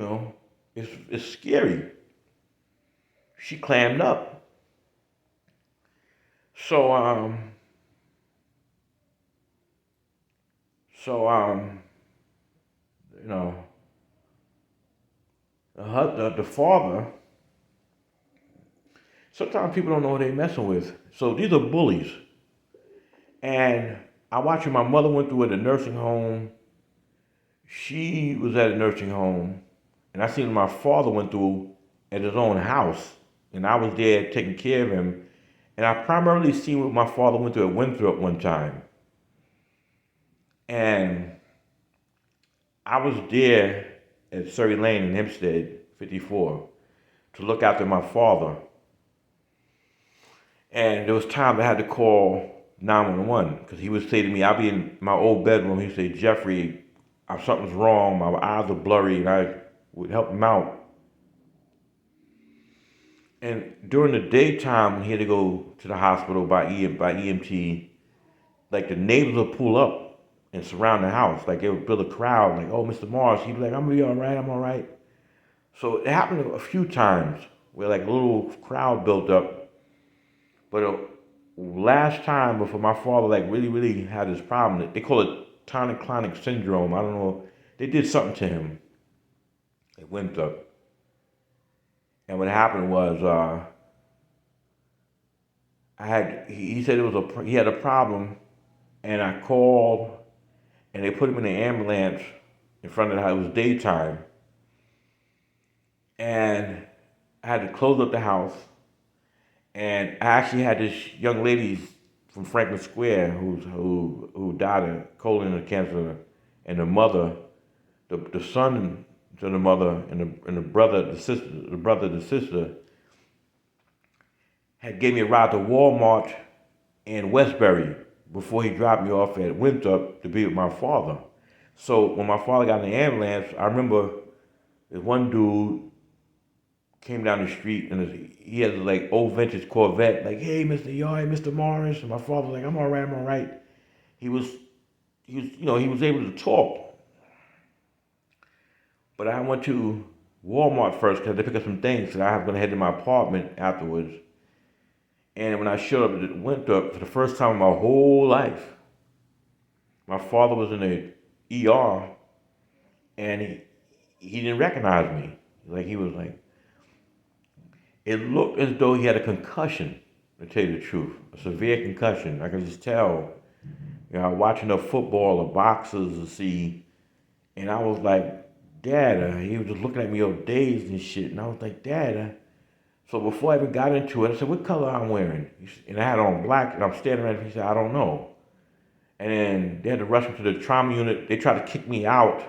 know, it's scary. She clammed up. So so you know, the father. Sometimes people don't know what they're messing with. So these are bullies, and I watched when my mother went through at a nursing home. She was at a nursing home, and I seen what my father went through at his own house, and I was there taking care of him. And I primarily seen what my father went through at Winthrop one time, and I was there at Surrey Lane in Hempstead, 54, to look after my father. And there was times I had to call 911 because he would say to me, I'll be in my old bedroom. He'd say, Jeffrey, something's wrong. My eyes are blurry, and I would help him out. And during the daytime, when he had to go to the hospital by EMT, like the neighbors would pull up and surround the house. Like they would build a crowd, like, oh, Mr. Morris. He'd be like, I'm gonna be all right, I'm all right. So it happened a few times where like a little crowd built up. But last time before my father like really had this problem, they call it tonic-clonic syndrome. I don't know. They did something to him. It went up. And what happened was he said he had a problem, and I called, and they put him in the ambulance in front of the house. It was daytime, and I had to close up the house, and I actually had this young lady from Franklin Square who died of colon cancer, and the mother, the son to the mother, and the brother, the sister, had gave me a ride to Walmart in Westbury before he dropped me off at Winthrop to be with my father. So when my father got in the ambulance, I remember this one dude came down the street, and he had like old vintage Corvette, like, hey, Mr. Yard, Mr. Morris. And my father was like, I'm all right, I'm all right. He was, he was able to talk. But I went to Walmart first because I had to pick up some things, and I was going to head to my apartment afterwards. And when I showed up at Winthrop for the first time in my whole life, my father was in the ER, and he didn't recognize me. Like he was like, it looked as though he had a concussion, to tell you the truth, a severe concussion. I could just tell, watching the football or boxers to see, and I was like, Dad, he was just looking at me all dazed and shit, and I was like, Dad. So before I even got into it, I said, what color I'm wearing? And I had on black, and I'm standing right there. He said, I don't know. And then they had to rush me to the trauma unit. They tried to kick me out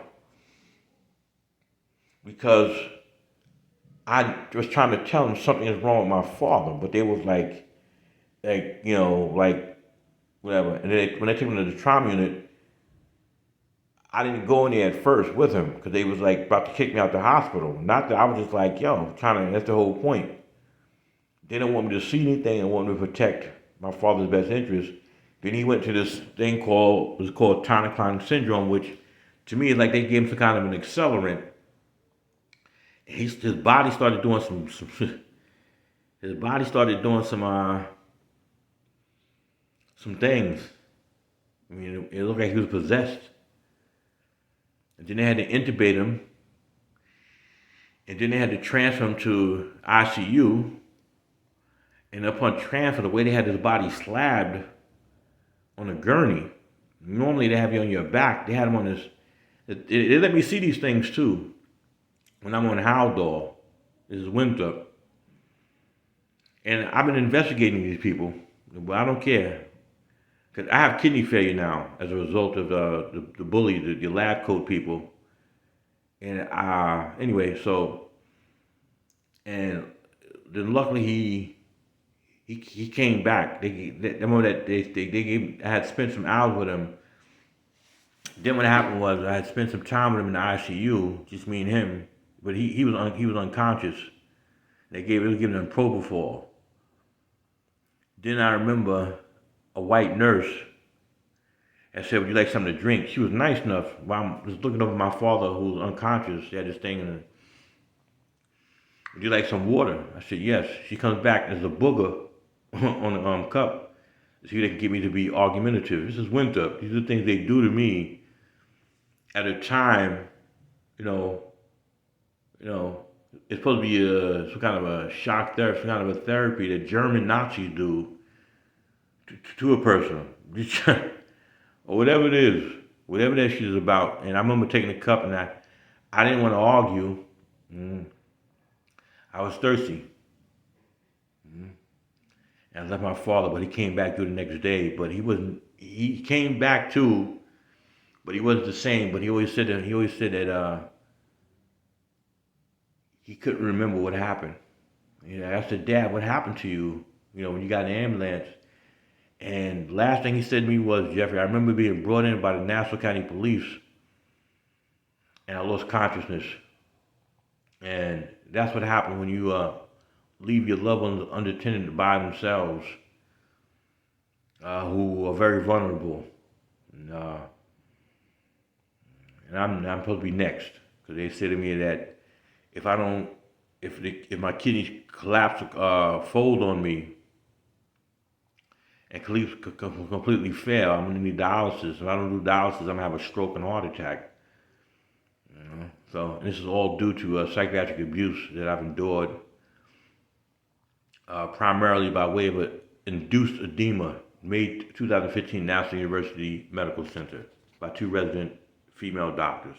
because I was trying to tell them something is wrong with my father, but they was like whatever. And then when they took me to the trauma unit, I didn't go in there at first with him because they was like about to kick me out the hospital. Not that I was just like, that's the whole point. They didn't want me to see anything and want me to protect my father's best interest. Then he went to this thing called tonic-clonic syndrome, which to me is like they gave him some kind of an accelerant. His body started doing some his body started doing some things. I mean, it looked like he was possessed. And then they had to intubate him, and then they had to transfer him to ICU. And upon transfer, the way they had his body slabbed on a gurney, normally they have you on your back. They had him on this. They let me see these things too. When I'm on Haldol, this is Winthrop. And I've been investigating these people, but I don't care. Because I have kidney failure now as a result of the bully, the lab coat people. And anyway, so, and then luckily he came back. I had spent some hours with him. Then what happened was I had spent some time with him in the ICU, just me and him. But he was unconscious. They was giving him propofol. Then I remember a white nurse and said, would you like something to drink? She was nice enough. While I was looking over my father who was unconscious. She had this thing in her. Would you like some water? I said, yes. She comes back, there's a booger on the cup. See, they can get me to be argumentative. This is Winthrop. These are things they do to me at a time, you know, you know, it's supposed to be some kind of a shock therapy, some kind of a therapy that German Nazis do to a person, or whatever that shit is about. And I remember taking a cup, and I didn't want to argue. Mm. I was thirsty. Mm. And I left my father, but he came back through the next day. But he wasn't. He came back too, but he wasn't the same. But he always said that. He always said that he couldn't remember what happened. You know, I said, Dad, what happened to you? You know, when you got in the ambulance. And last thing he said to me was, Jeffrey, I remember being brought in by the Nassau County Police, and I lost consciousness. And that's what happened when you leave your loved ones unattended by themselves, who are very vulnerable. And, uh, and I'm supposed to be next, because they said to me that if I don't, if my kidneys collapse, fold on me, and completely fail, I'm gonna need dialysis. If I don't do dialysis, I'm gonna have a stroke and heart attack. You know? So and this is all due to psychiatric abuse that I've endured, primarily by way of induced edema, May 2015, National University Medical Center, by two resident female doctors.